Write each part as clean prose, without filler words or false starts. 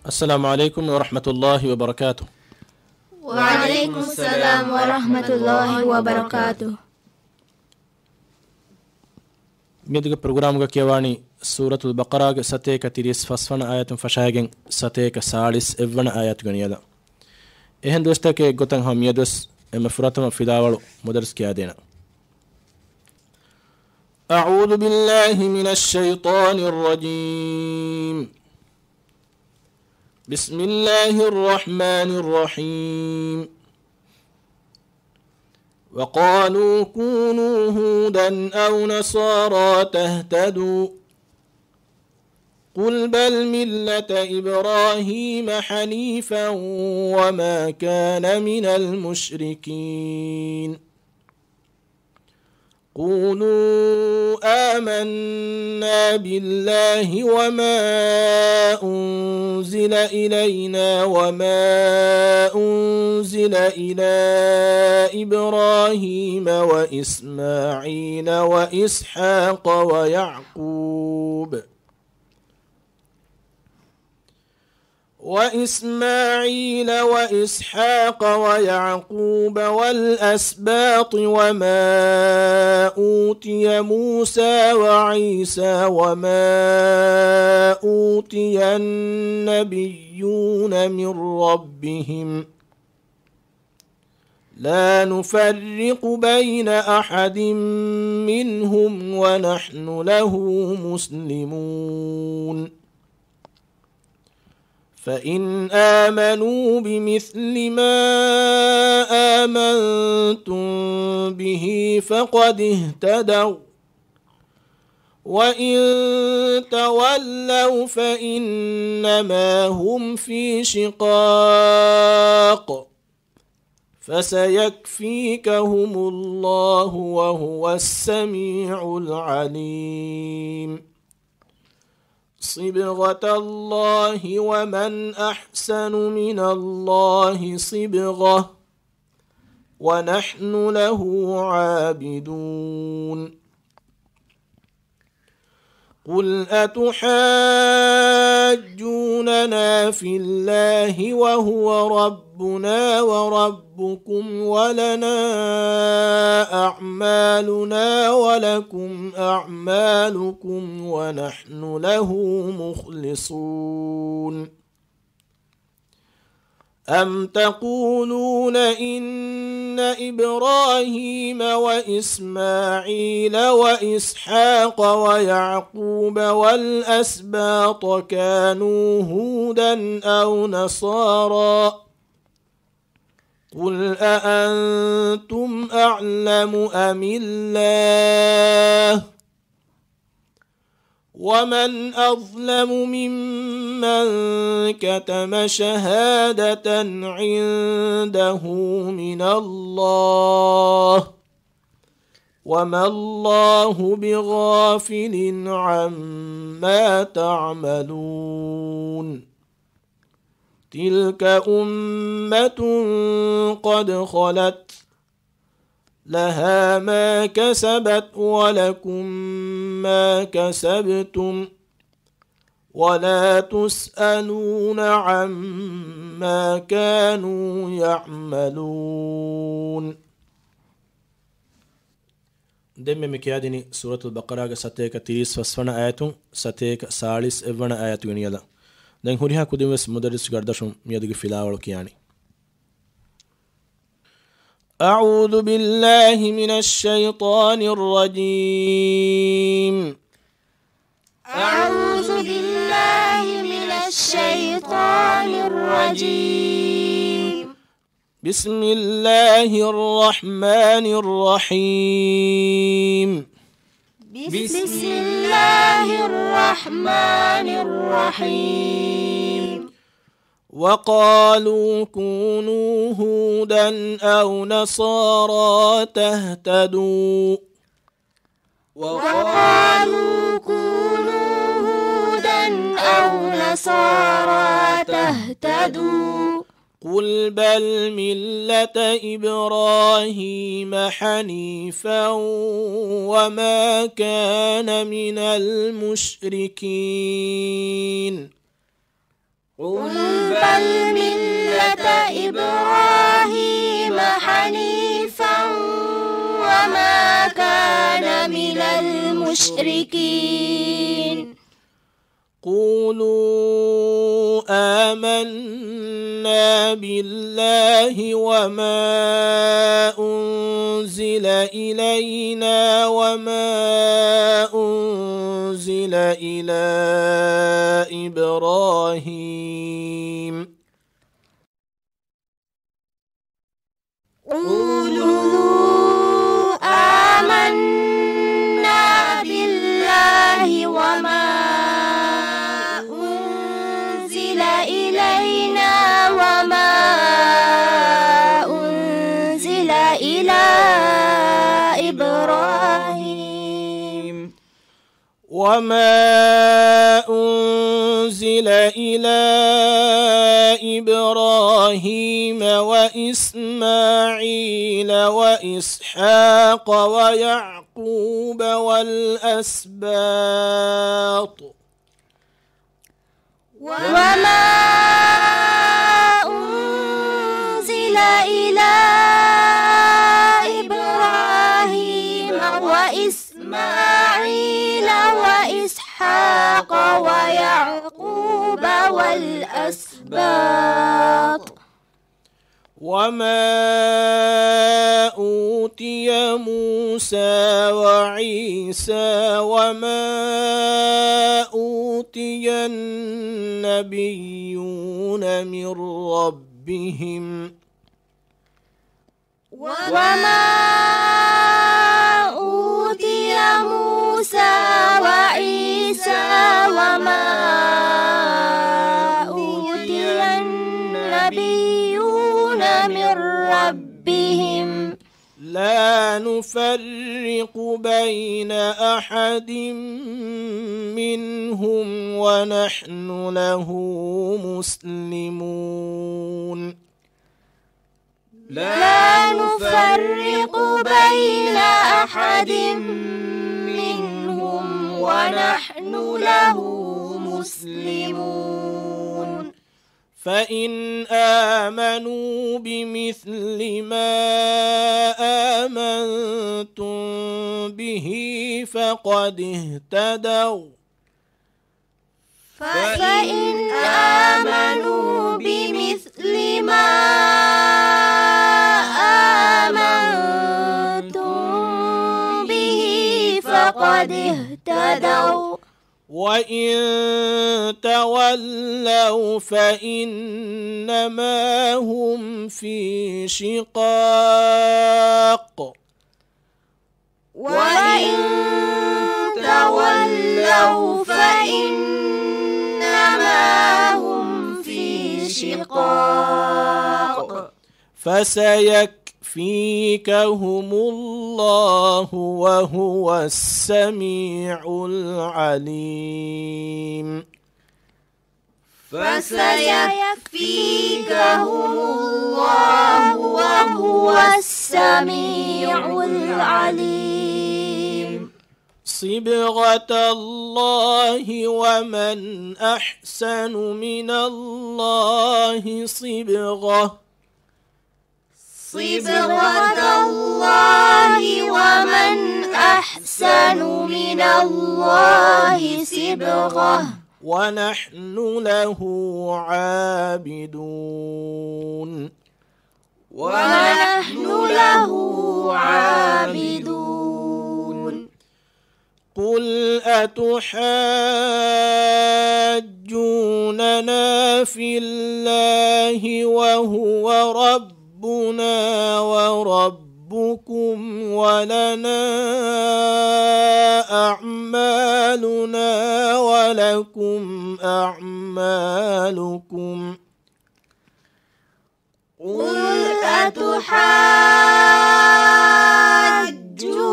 السلام عليكم ورحمة الله وبركاته. وعليكم السلام ورحمة الله وبركاته. ميدغ برنامج كيواني سورة البقرة ستيك تيريس فصفن آيات فشاغن ستيك سالس إفن آيات غنيلا. إهن دوستك غتن هم يدس مفرطم فداول مدرس كيادينا. أعوذ بالله من الشيطان الرجيم. بسم الله الرحمن الرحيم. وقالوا كونوا هودا أو نصارى تهتدوا قل بل ملة إبراهيم حنيفا وما كان من المشركين. قولوا آمنا بالله وما أنزل إلينا وما أنزل إلى إبراهيم وإسماعيل وإسحاق ويعقوب والأسباط وما أوتي موسى وعيسى وما أوتي النبيون من ربهم لا نفرق بين أحد منهم ونحن له مسلمون. فإن آمنوا بمثل ما آمنتم به فقد اهتدوا وإن تولوا فإنما هم في شقاق فسيكفيكهم الله وهو السميع العليم. صبغة الله ومن أحسن من الله صبغة ونحن له عابدون. قل أتحاجوننا في الله وهو ربنا وربكم ولنا أعمالنا ولكم أعمالكم ونحن له مخلصون. أم تقولون إن إبراهيم وإسماعيل وإسحاق ويعقوب والأسباط كانوا هودا أو نصارى قل أأنتم أعلم أم الله ومن أظلم ممن كتم شهادة عنده من الله وما الله بغافل عما تعملون. تلك أمة قد خلت لها ما كسبت ولكم ما كسبتم ولا تسألون عما كانوا يعملون. دم مكيادني سورة البقرة ستيك تيس فسفنا آياتون ستيك سالس إفنا آيات ينيلا. دين هوريها كدومس مدرس گردشم ميادگ فلاول كياني. أعوذ بالله من الشيطان الرجيم. أعوذ بالله من الشيطان الرجيم. بسم الله الرحمن الرحيم. بسم الله الرحمن الرحيم. وقالوا كونوا هودا أو نصارى تهتدوا وقالوا كونوا هودا أو نصارى تهتدوا قل بل ملة إبراهيم حنيفا وما كان من المشركين. قل بل ملة إبراهيم حنيفا وما كان من المشركين قولوا آمنا بالله وما أنزل إلينا وما أنزل إلى إبراهيم قولوا آمنا بالله وما أنزل إلينا وما أنزل إلى إبراهيم وإسماعيل وإسحاق ويعقوب والأسباط وما أنزل إلى إبراهيم وإسماعيل وإسحاق ويعقوب والأسباط وما أوتي موسى وعيسى وما أوتي النبيون من ربهم وما أوتي موسى وعيسى وما أوتي النبيون من ربهم لا نفرق بين أحد منهم ونحن له مسلمون لا نفرق بين أحد منهم ونحن له مسلمون فإن آمنوا بمثل ما آمنتم به فقد اهتدوا فإن آمنوا بمثل ما آمنتم به فقد اهتدوا وإن تولوا فإنما هم في شقاق وإن تولوا فإنما هم في شقاق فسيكفيكهم الله وهو السميع العليم فسيكفيكهم الله وهو السميع العليم صبغة الله ومن أحسن من الله صبغة الله ومن أحسن من الله صبغة ونحن له عابدون قل أتحاجوننا في الله وهو ربنا وربكم ولنا أعمالنا ولكم أعمالكم قل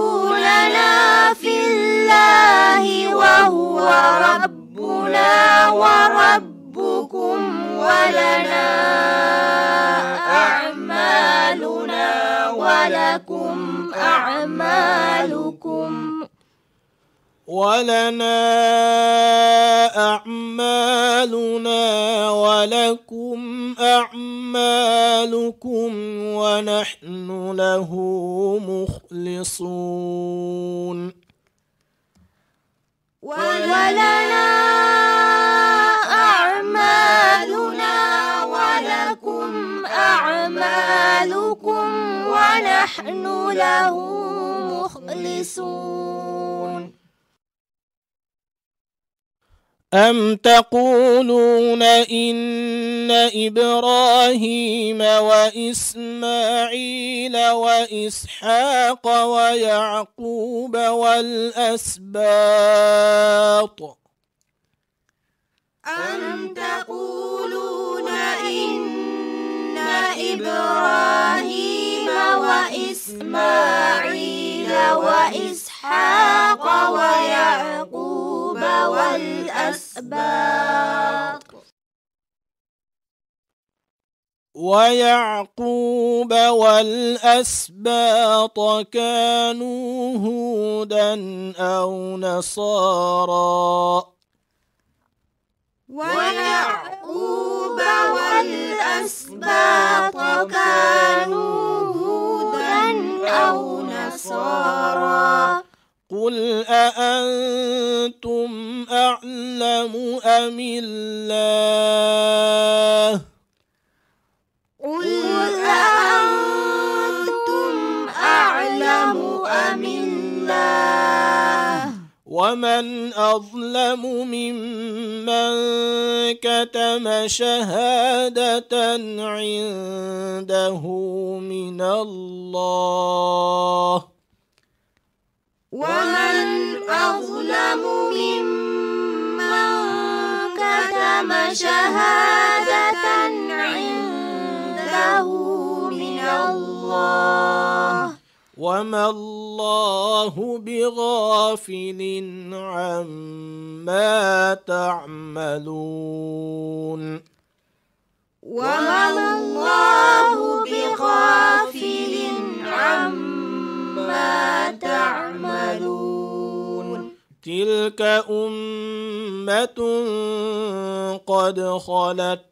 أتحاجوننا في الله وهو ربنا وربكم ولنا أعمالنا ولكم أعمالكم ولنا أعمالنا ولكم أعمالكم ونحن له مخلصون ولنا أعمالنا ولكم أعمالكم ونحن له مخلصون أم تقولون إن إبراهيم وإسماعيل وإسحاق ويعقوب والأسباط أم تقولون إن إبراهيم وإسماعيل وإسحاق ويعقوب والأسباط كانوا هودا أو نصارى ويعقوب والأسباط كانوا هودا أو نصارى قل أأنتم أعلم أم الله قل أأنتم أعلم أم الله ومن أظلم ممن كتم شهادة عنده من الله ومن أظلم ممن كتم شهادة عنده من الله وما الله بغافل عما تعملون وما الله بغافل عما تعملون تلك أمة قد خلت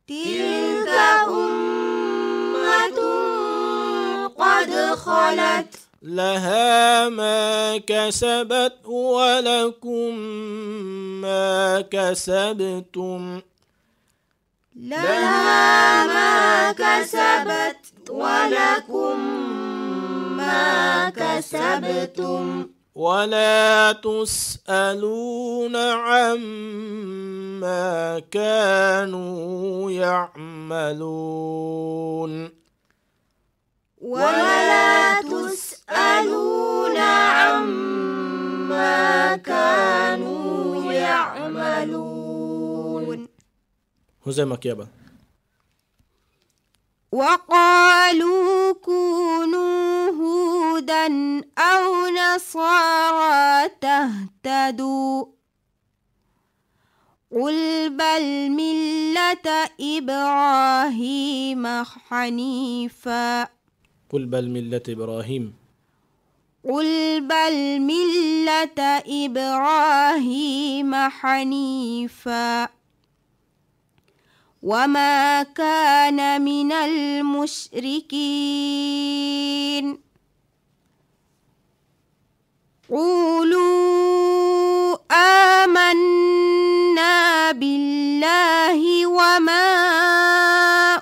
تلك أمة قد خلت لها ما كسبت ولكم ما كسبتم لها ما كسبت ولكم ما كسبتم ولا تسألون عما كانوا يعملون ولا تسألون عما كانوا يعملون هزمك يابا وقالوا كونوا هودا أو نصارى تهتدوا قل بل ملة إبراهيم حنيفا قل بل ملة إبراهيم قل بل ملة إبراهيم حنيفا وما كان من المشركين قولوا آمنا بالله وما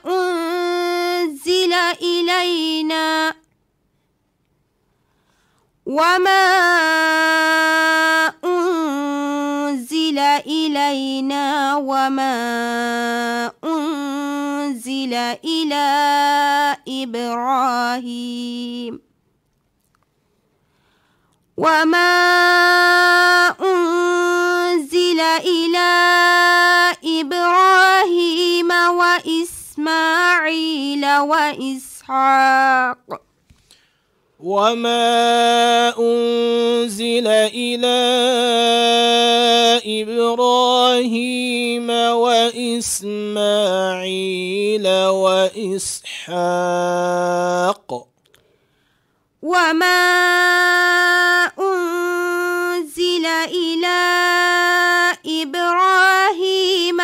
أنزل إلينا وما أنزل إلى إبراهيم وإسماعيل وإسحاق وما أنزل إلى إبراهيم وإسماعيل وإسحاق وما أنزل إلى إبراهيم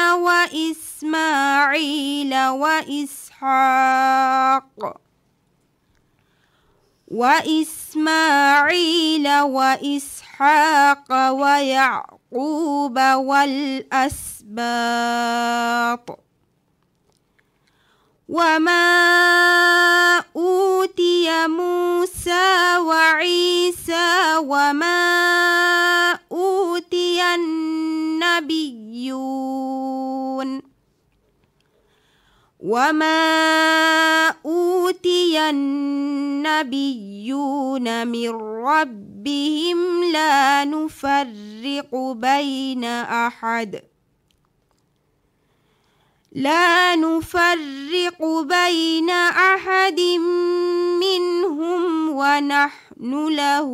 وإسماعيل وإسحاق ويعقوب والأسباط وما أوتي موسى وعيسى وما أوتي النبيون من ربهم لا نفرق بين أحد منهم ونحن له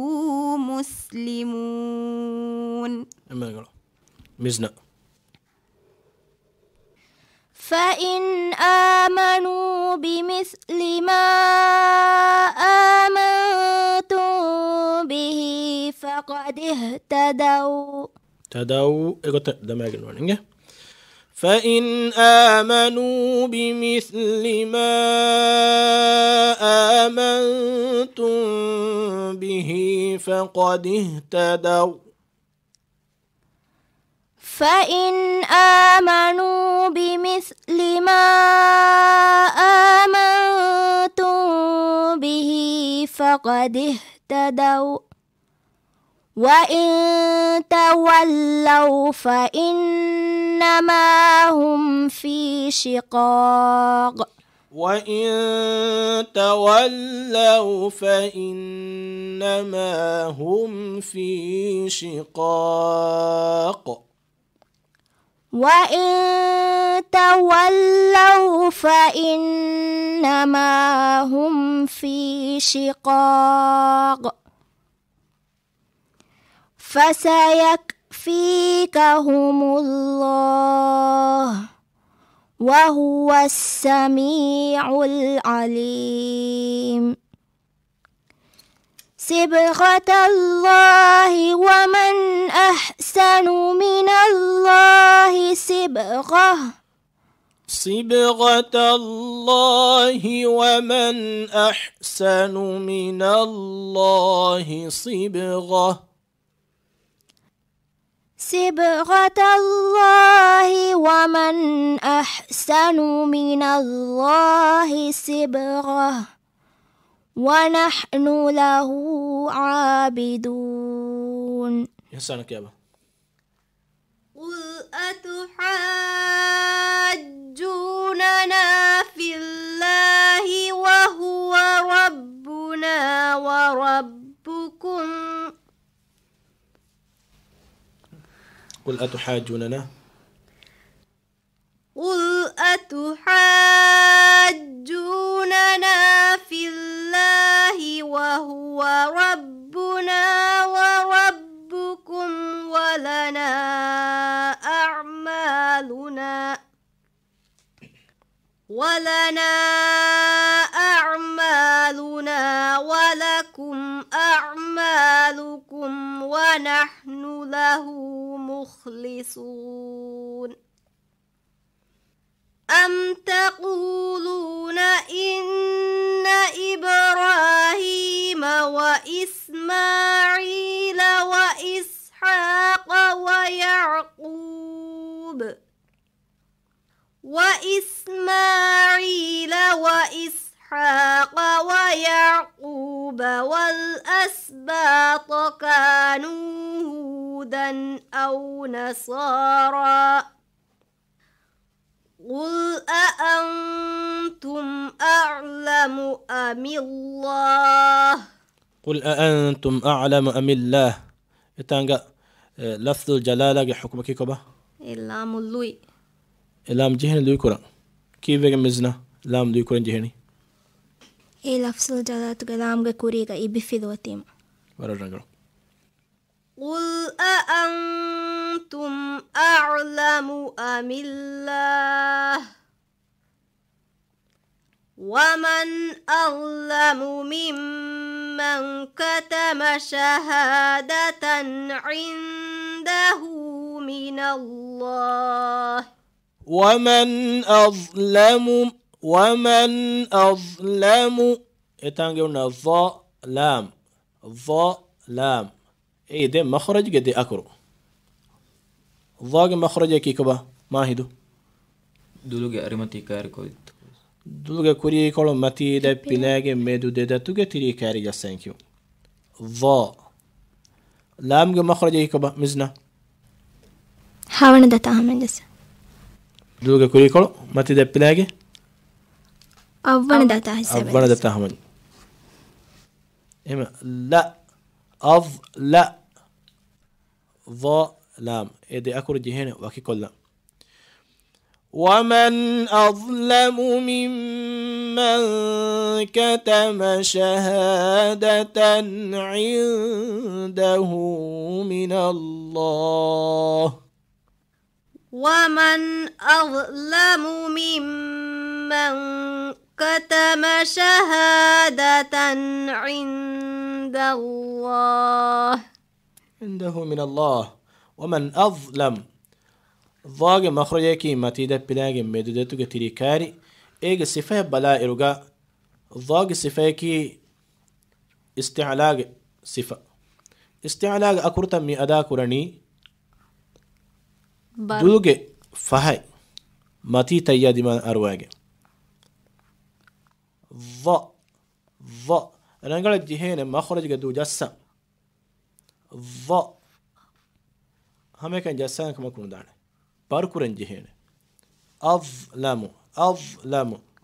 مسلمون. مزنا. فإن آمنوا بمثل ما آمنتم به فقد اهتدوا. فإن آمنوا بمثل ما آمنتم به فقد اهتدوا. فإن آمنوا بمثل ما آمنتم به فقد اهتدوا وإن تولوا فإنما هم في شقاق. فسيكفيكهم الله وهو السميع العليم. صبغة الله ومن أحسن من الله صبغة. صبغة الله ومن أحسن من الله صبغة. صبغة الله ومن أحسن من الله صبغة ونحن له عابدون. يسألك يا أبا. قل أتحاجوننا في الله وهو ربنا وربكم. قل أتحاجوننا في الله وهو ربنا وربكم ولنا أعمالنا ولكم أعمالكم ونحن له مخلصون. أم تقولون إن إبراهيم وإسماعيل وإسحاق ويعقوب والأسباط كانوا هودا أو نصارى قل أأنتم أعلم أم الله. قل أأنتم أعلم أم الله. إتانغا لفظ الجلالة حكمك كبا إلام اللوي إلام جهن لوي كورا كيف مزنا لام لوي كورا جهني لفظ الجلالة كلام كوريكا إبفذوتيم ورجع. قل أأنتم أعلم أم الله ومن أظلم ممن كتم شهادة عنده من الله ومن أظلم إتانجونا ظلام إيه ده مخرج قد أكرو ضاق مخرج كي كبا ما هيدو دولوغي أريمتي كاري كويت دولوغي كوري كولو متي ده بلاغي ميدو ده توغي تري كاري جسانكيو لام مخرج كي كبا مزنا حاولنا دتاها من جس دولوغي كوري كولو متي ده بلاغي أولا دتاها من إما لا لام إدي أكور جهين وكي كل ومن أظلم ممن كتم شهادة عنده من الله ومن أظلم ممن كتم شهادة عنده من الله ومن أظلم ضاق مخرجكي متيدة بلاغ مدودتك تريكاري إيغ صفة بلا إرغا ضاق صفة استعلاق صفة استعلاق أكرتا مي أدا كراني دوغ فهي متي تيا دمان أرواغ ض رنگل جهين مخرج دو جسم ض همه كان جسان كما كون دانه باركورن جهين أظلم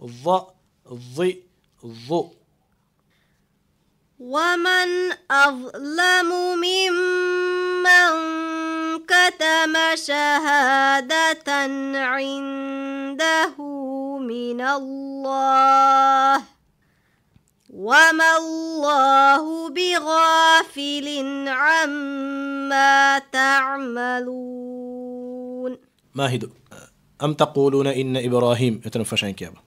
ض ضو ومن أظلم ممن كتم شهادة عنده من الله وما الله بغافل عما تعملون ما هدو أم تقولون إن إبراهيم يتنفشان كيابا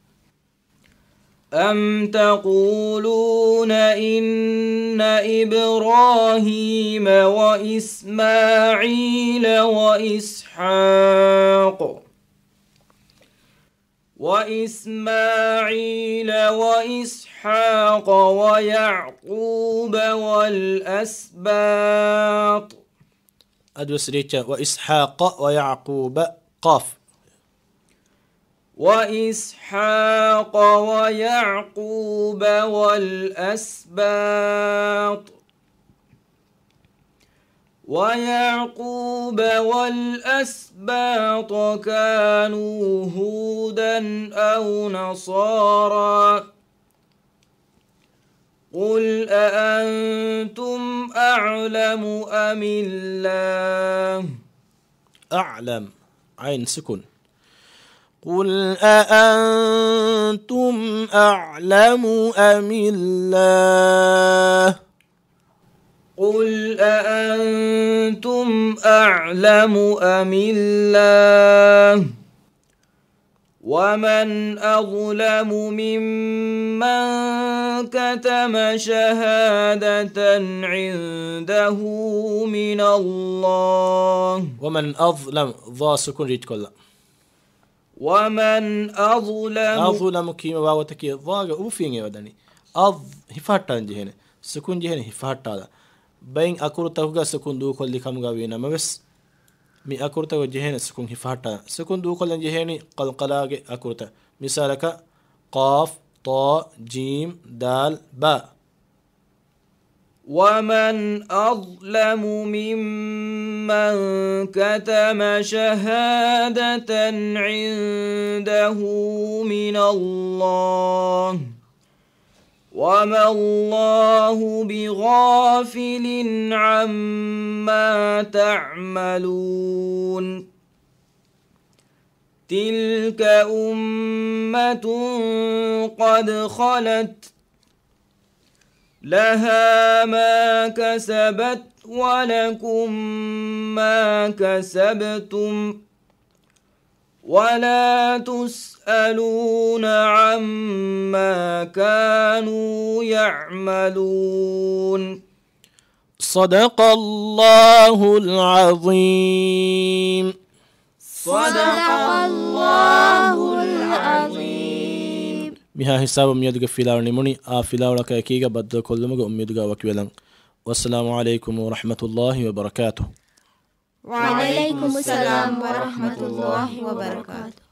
أم تقولون إن إبراهيم وإسماعيل وإسحاق ويعقوب والأسباط أدوس ريتشا وإسحاق ويعقوب قاف وإسحاق ويعقوب والأسباط كانوا هودا أو نصارى قل أأنتم أعلم أم الله أعلم عين سكن قل أأنتم أعلم أم الله ومن أظلم ممن كتم شهادة عنده من الله ومن أظلم ضا سكن ريت كلا ومن أظلم كيما واوتكي ضاغ أوفين يودني هفاتان جهنه سكون جهنه هفاتا بين أكورتاغا سكون دو كل كمغا وينا مبس مي أكورتاغا جهنه سكون هفاتا سكون دو كل جهنه قلقلاغ أكورتا مثالك قاف طاء جيم دال باء ومن أظلم ممن كتم شهادة عنده من الله وما الله بغافل عما تعملون تلك أمة قد خلت لها ما كسبت ولكم ما كسبتم ولا تسألون عما كانوا يعملون. صدق الله العظيم. صدق الله العظيم. مها حساب ميدغ فيلاو نموني فيلاولك اكيغا بدو كلمغ اميدغا وكيلن. والسلام عليكم ورحمة الله وبركاته. وعليكم السلام ورحمة الله وبركاته.